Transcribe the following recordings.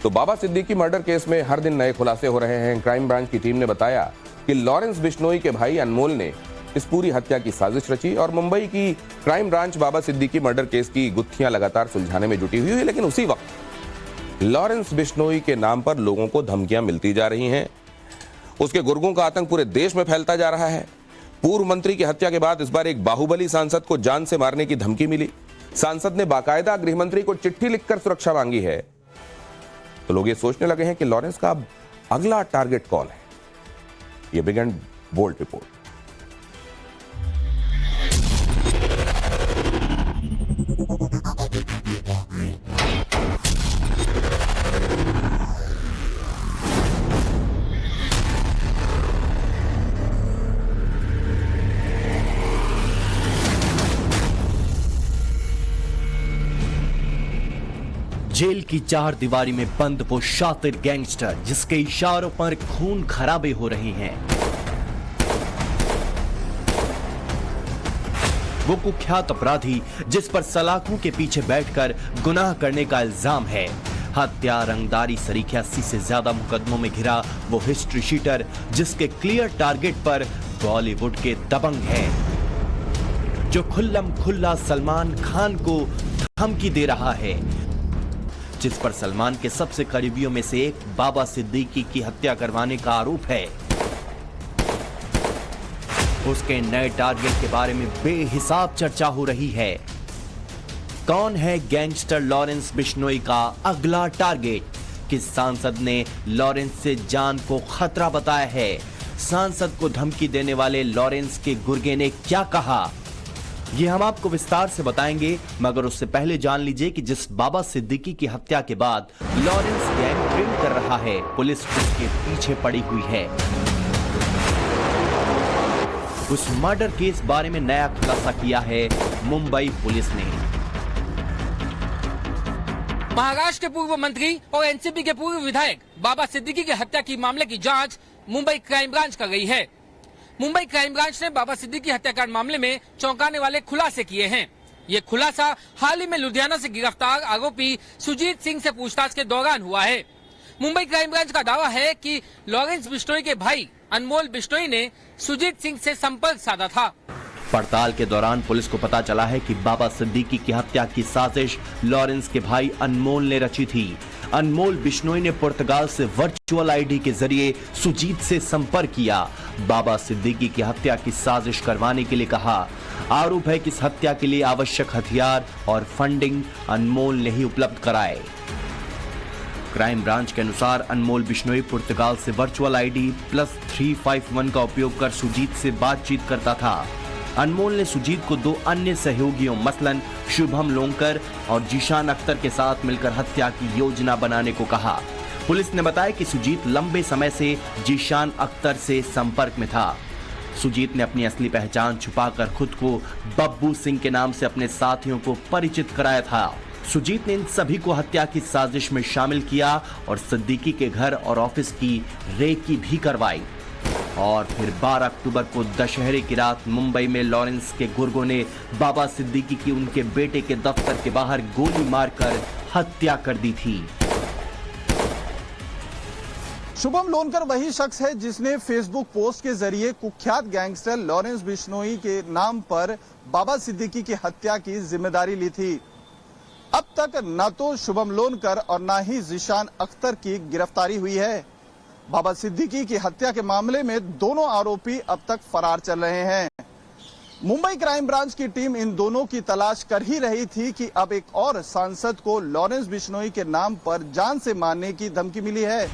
तो बाबा Siddiqui murder case में हर दिन नए खुलासे हो रहे हैं। क्राइम ब्रांच की टीम ने बताया कि लॉरेंस बिश्नोई के भाई अनमोल ने इस पूरी हत्या की साजिश रची और मुंबई की क्राइम ब्रांच बाबा सिद्दीकी मर्डर केस की गुत्थियां लगातार सुलझाने में जुटी हुई है। लेकिन उसी वक्त लॉरेंस बिश्नोई के नाम पर लोगों को धमकियां मिलती जा रही हैं। उसके गुर्गों का आतंक पूरे देश में फैलता जा रहा है। पूर्व मंत्री की हत्या के बाद इस बार एक बाहुबली सांसद को जान से मारने की धमकी मिली। सांसद ने बाकायदा गृह मंत्री को चिट्ठी लिखकर सुरक्षा मांगी है। तो लोग ये सोचने लगे हैं कि लॉरेंस का अब अगला टारगेट कौन है। ये big and bold report. Jail की चार दीवारी में बंद वो शातिर गैंगस्टर जिसके इशारों पर खून खराबे हो रहे हैं। वो कुख्यात अपराधी जिस पर सलाखों के पीछे बैठकर गुनाह करने का इल्जाम है। हत्या, रंगदारी सरीखे 80 से ज्यादा मुकदमों में घिरा वो हिस्ट्री शीटर जिसके क्लियर टारगेट पर बॉलीवुड के दबंग है, जो खुल्लम खुल्ला सलमान खान को धमकी दे रहा है, जिस पर सलमान के सबसे करीबियों में से एक बाबा सिद्दीकी की हत्या करवाने का आरोप है। उसके नए टारगेट के बारे में बेहिसाब चर्चा हो रही है। कौन है गैंगस्टर लॉरेंस बिश्नोई का अगला टारगेट? किस सांसद ने लॉरेंस से जान को खतरा बताया है? सांसद को धमकी देने वाले लॉरेंस के गुर्गे ने क्या कहा? ये हम आपको विस्तार से बताएंगे, मगर उससे पहले जान लीजिए कि जिस बाबा सिद्दीकी की हत्या के बाद लॉरेंस गैंग ट्रेन कर रहा है, पुलिस उसके पीछे पड़ी हुई है। उस मर्डर केस बारे में नया खुलासा किया है मुंबई पुलिस ने। महाराष्ट्र के पूर्व मंत्री और एनसीपी के पूर्व विधायक बाबा सिद्दीकी की हत्या की मामले की जांच मुंबई क्राइम ब्रांच कर रही है। मुंबई क्राइम ब्रांच ने बाबा सिद्दीकी हत्याकांड मामले में चौंकाने वाले खुलासे किए हैं। ये खुलासा हाल ही में लुधियाना से गिरफ्तार आरोपी सुजीत सिंह से पूछताछ के दौरान हुआ है। मुंबई क्राइम ब्रांच का दावा है कि लॉरेंस बिश्नोई के भाई अनमोल बिश्नोई ने सुजीत सिंह से संपर्क साधा था। पड़ताल के दौरान पुलिस को पता चला है कि बाबा सिद्दीकी की हत्या की साजिश लॉरेंस के भाई अनमोल ने रची थी। अनमोल बिश्नोई ने पुर्तगाल से वर्चुअल आईडी के जरिए सुजीत से संपर्क किया, बाबा सिद्दीकी की हत्या की साजिश करवाने के लिए कहा। आरोप है कि इस हत्या के लिए आवश्यक हथियार और फंडिंग अनमोल ने ही उपलब्ध कराए। क्राइम ब्रांच के अनुसार अनमोल बिश्नोई पुर्तगाल से वर्चुअल आईडी +351 का उपयोग कर सुजीत से बातचीत करता था। अनमोल ने सुजीत को दो अन्य सहयोगियों मसलन शुभम लोंकर और जीशान अख्तर के साथ मिलकर हत्या की योजना बनाने को कहा। पुलिस ने बताया कि सुजीत लंबे समय से जीशान अख्तर से संपर्क में था। सुजीत ने अपनी असली पहचान छुपाकर खुद को बब्बू सिंह के नाम से अपने साथियों को परिचित कराया था। सुजीत ने इन सभी को हत्या की साजिश में शामिल किया और सिद्दीकी के घर और ऑफिस की रेकी भी करवाई। और फिर 12 अक्टूबर को दशहरे की रात मुंबई में लॉरेंस के गुर्गों ने बाबा सिद्दीकी की उनके बेटे के दफ्तर के बाहर गोली मारकर हत्या कर दी थी। शुभम लोनकर वही शख्स है जिसने फेसबुक पोस्ट के जरिए कुख्यात गैंगस्टर लॉरेंस बिश्नोई के नाम पर बाबा सिद्दीकी की हत्या की जिम्मेदारी ली थी। अब तक न तो शुभम लोनकर और न ही जीशान अख्तर की गिरफ्तारी हुई है। बाबा सिद्दीकी की हत्या के मामले में दोनों आरोपी अब तक फरार चल रहे हैं। मुंबई क्राइम ब्रांच की टीम इन दोनों की तलाश कर ही रही थी कि अब एक और सांसद को लॉरेंस बिश्नोई के नाम पर जान से मारने की धमकी मिली है।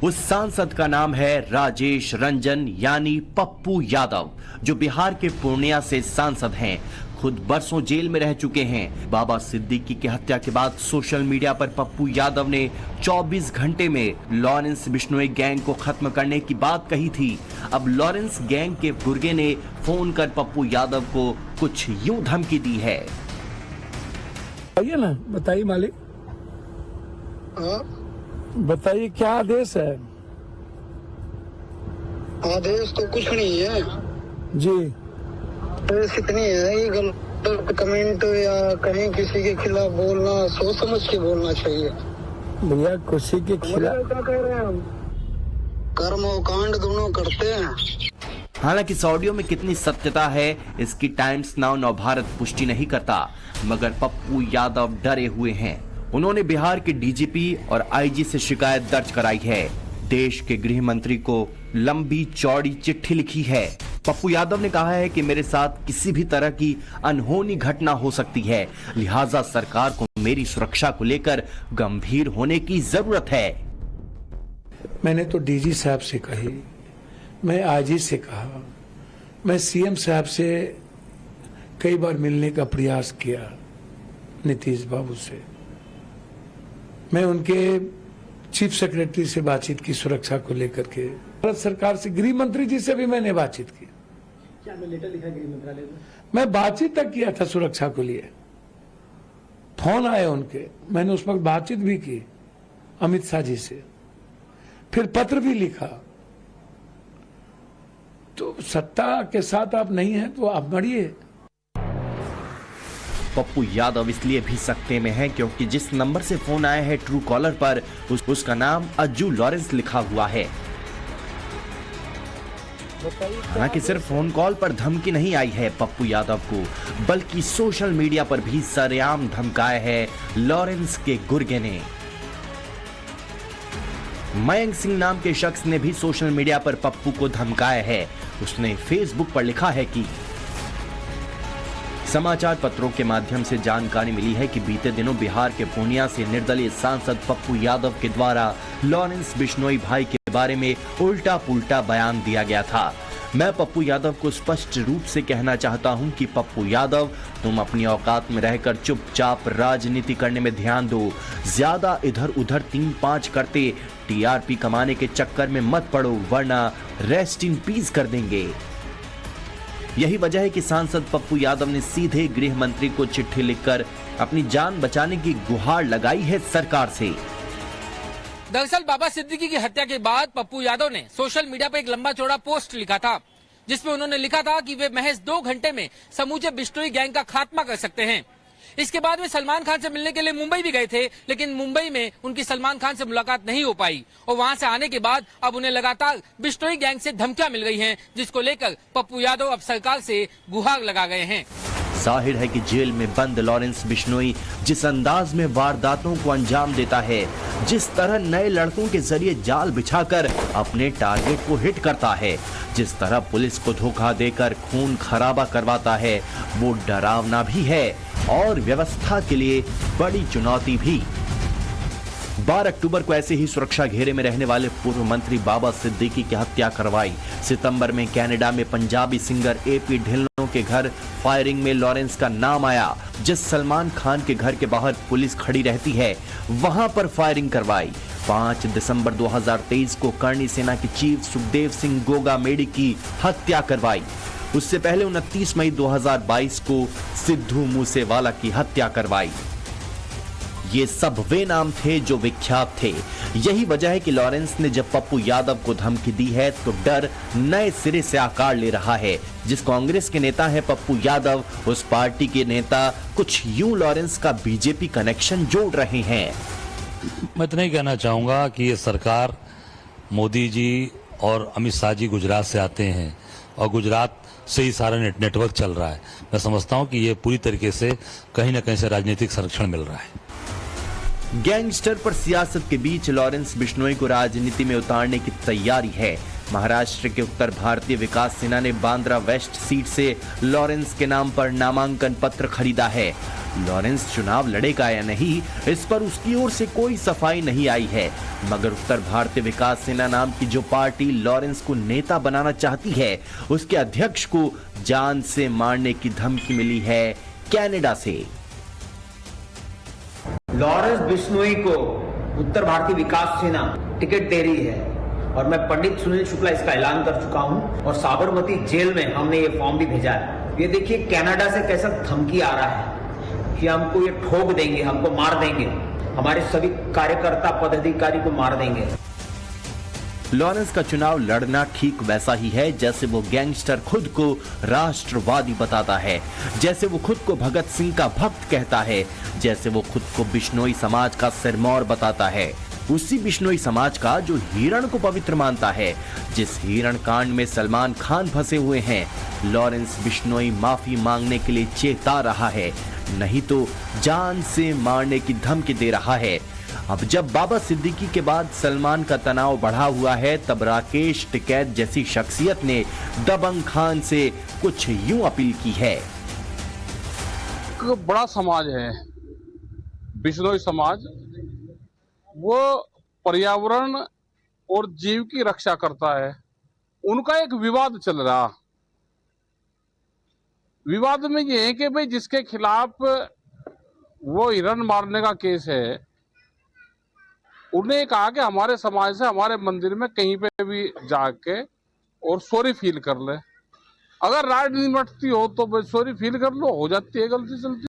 उस सांसद का नाम है राजेश रंजन यानी पप्पू यादव, जो बिहार के पूर्णिया से सांसद हैं। खुद बरसों जेल में रह चुके हैं। बाबा सिद्दीकी की हत्या के बाद सोशल मीडिया पर पप्पू यादव ने 24 घंटे में लॉरेंस बिश्नोई गैंग को खत्म करने की बात कही थी। अब लॉरेंस गैंग के गुर्गे ने फोन कर पप्पू यादव को कुछ यूं धमकी दी है। बताइए ना, बताइए मालिक, बताइए क्या आदेश है? आदेश तो कुछ नहीं है जी, आदेश इतनी है कि गलत कमेंट या कहीं किसी के खिलाफ बोलना सोच समझ के बोलना चाहिए। भैया खुशी के खिलाफ कर्म और कांड दोनों करते हैं। हालांकि इस ऑडियो में कितनी सत्यता है इसकी टाइम्स नाउ नवभारत पुष्टि नहीं करता, मगर पप्पू यादव डरे हुए हैं। उन्होंने बिहार के डीजीपी और आईजी से शिकायत दर्ज कराई है। देश के गृह मंत्री को लंबी चौड़ी चिट्ठी लिखी है। पप्पू यादव ने कहा है कि मेरे साथ किसी भी तरह की अनहोनी घटना हो सकती है, लिहाजा सरकार को मेरी सुरक्षा को लेकर गंभीर होने की जरूरत है। मैंने तो डीजी साहब से कही, मैं आईजी से कहा, मैं सीएम साहब से कई बार मिलने का प्रयास किया, नीतीश बाबू से, मैं उनके चीफ सेक्रेटरी से बातचीत की सुरक्षा को लेकर के, भारत सरकार से, गृह मंत्री जी से भी मैंने बातचीत की। क्या लेटर लिखा गृह मंत्रालय में? मैं बातचीत तक किया था सुरक्षा को लिए, फोन आए उनके, मैंने उस वक्त बातचीत भी की अमित शाह जी से, फिर पत्र भी लिखा। तो सत्ता के साथ आप नहीं हैं तो आप मरिए। पप्पू यादव इसलिए भी सकते में है क्योंकि जिस नंबर से फोन आया है ट्रू कॉलर पर उसका नाम अज्जू लॉरेंस लिखा हुआ है। हालांकि सिर्फ फोन कॉल पर धमकी नहीं आई है पप्पू यादव को, बल्कि सोशल मीडिया पर भी सरेआम धमकाया है लॉरेंस के गुर्गे ने। मयंक सिंह नाम के शख्स ने भी सोशल मीडिया पर पप्पू को धमकाया है। उसने फेसबुक पर लिखा है कि समाचार पत्रों के माध्यम से जानकारी मिली है कि बीते दिनों बिहार के पूर्णिया से निर्दलीय सांसद पप्पू यादव के द्वारा लॉरेंस बिश्नोई भाई के बारे में उल्टा पुल्टा बयान दिया गया था। मैं पप्पू यादव को स्पष्ट रूप से कहना चाहता हूं कि पप्पू यादव, तुम अपनी औकात में रहकर चुपचाप राजनीति करने में ध्यान दो। ज्यादा इधर उधर 3-5 करते टीआरपी कमाने के चक्कर में मत पड़ो, वरना रेस्ट इन पीस कर देंगे। यही वजह है कि सांसद पप्पू यादव ने सीधे गृह मंत्री को चिट्ठी लिखकर अपनी जान बचाने की गुहार लगाई है सरकार से। दरअसल बाबा सिद्दीकी की हत्या के बाद पप्पू यादव ने सोशल मीडिया पर एक लंबा चौड़ा पोस्ट लिखा था, जिसमें उन्होंने लिखा था कि वे महज 2 घंटे में समूचे बिश्नोई गैंग का खात्मा कर सकते हैं। इसके बाद वे सलमान खान से मिलने के लिए मुंबई भी गए थे, लेकिन मुंबई में उनकी सलमान खान से मुलाकात नहीं हो पाई और वहां से आने के बाद अब उन्हें लगातार बिश्नोई गैंग से धमकियां मिल गई हैं, जिसको लेकर पप्पू यादव अब सरकार से गुहार लगा गए हैं। जाहिर है कि जेल में बंद लॉरेंस बिश्नोई जिस अंदाज में वारदातों को अंजाम देता है, जिस तरह नए लड़कों के जरिए जाल बिछाकर अपने टारगेट को हिट करता है, जिस तरह पुलिस को धोखा देकर खून खराबा करवाता है, वो डरावना भी है और व्यवस्था के लिए बड़ी चुनौती भी। 12 अक्टूबर को ऐसे ही सुरक्षा घेरे में रहने वाले पूर्व मंत्री बाबा सिद्दीकी की हत्या करवाई। सितंबर में कनाडा में पंजाबी सिंगर एपी ढिल्लों के घर फायरिंग में लॉरेंस का नाम आया। जिस सलमान खान के घर के बाहर पुलिस खड़ी रहती है, वहां पर फायरिंग करवाई। 5 दिसंबर 2023 को करनी सेना के चीफ सुखदेव सिंह गोगा मेडी की हत्या करवाई। उससे पहले 29 मई 2022 को सिद्धू मूसेवाला की हत्या करवाई। ये सब वे नाम थे जो विख्यात थे। यही वजह है कि लॉरेंस ने जब पप्पू यादव को धमकी दी है तो डर नए सिरे से आकार ले रहा है। जिस कांग्रेस के नेता है पप्पू यादव, उस पार्टी के नेता कुछ यूं लॉरेंस का बीजेपी कनेक्शन जोड़ रहे हैं। मैं इतना ही कहना चाहूंगा कि ये सरकार, मोदी जी और अमित शाह जी गुजरात से आते हैं और गुजरात से ही सारा नेटवर्क चल रहा है। मैं समझता हूं कि ये पूरी तरीके से कहीं ना कहीं से राजनीतिक संरक्षण मिल रहा है। गैंगस्टर पर सियासत के बीच लॉरेंस बिश्नोई को राजनीति में उतारने की तैयारी है। महाराष्ट्र के उत्तर भारतीय विकास सेना ने बांद्रा वेस्ट सीट से लॉरेंस के नाम पर नामांकन पत्र खरीदा है। लॉरेंस चुनाव लड़ेगा या नहीं, इस पर उसकी ओर से कोई सफाई नहीं आई है, मगर उत्तर भारतीय विकास सेना नाम की जो पार्टी लॉरेंस को नेता बनाना चाहती है, उसके अध्यक्ष को जान से मारने की धमकी मिली है कनाडा से। लॉरेंस बिश्नोई को उत्तर भारतीय विकास सेना टिकट दे रही है और मैं पंडित सुनील शुक्ला इसका ऐलान कर चुका हूं और साबरमती जेल में हमने ये फॉर्म भी भेजा है। ये देखिए कनाडा से कैसा धमकी आ रहा है कि हमको ये ठोक देंगे, हमको मार देंगे, हमारे सभी कार्यकर्ता पदाधिकारी को मार देंगे। लॉरेंस का चुनाव लड़ना ठीक वैसा ही है जैसे वो गैंगस्टर खुद को राष्ट्रवादी बताता है, जैसे वो खुद को भगत सिंह का भक्त कहता है, जैसे वो खुद को बिश्नोई समाज का सिरमौर बताता है, उसी बिश्नोई समाज का जो हिरण को पवित्र मानता है। जिस हिरण कांड में सलमान खान फंसे हुए हैं, लॉरेंस बिश्नोई माफी मांगने के लिए चेता रहा है, नहीं तो जान से मारने की धमकी दे रहा है। अब जब बाबा सिद्दीकी के बाद सलमान का तनाव बढ़ा हुआ है, तब राकेश टिकैत जैसी शख्सियत ने दबंग खान से कुछ यूं अपील की है। एक बड़ा समाज है बिश्नोई समाज, वो पर्यावरण और जीव की रक्षा करता है। उनका एक विवाद चल रहा, विवाद में ये है कि भाई जिसके खिलाफ वो हिरण मारने का केस है, उन्हें कहा कि हमारे समाज से हमारे मंदिर में कहीं पे भी जाके और सॉरी फील कर ले। अगर राय निमटती हो तो सॉरी फील कर लो, हो जाती है गलती चलती।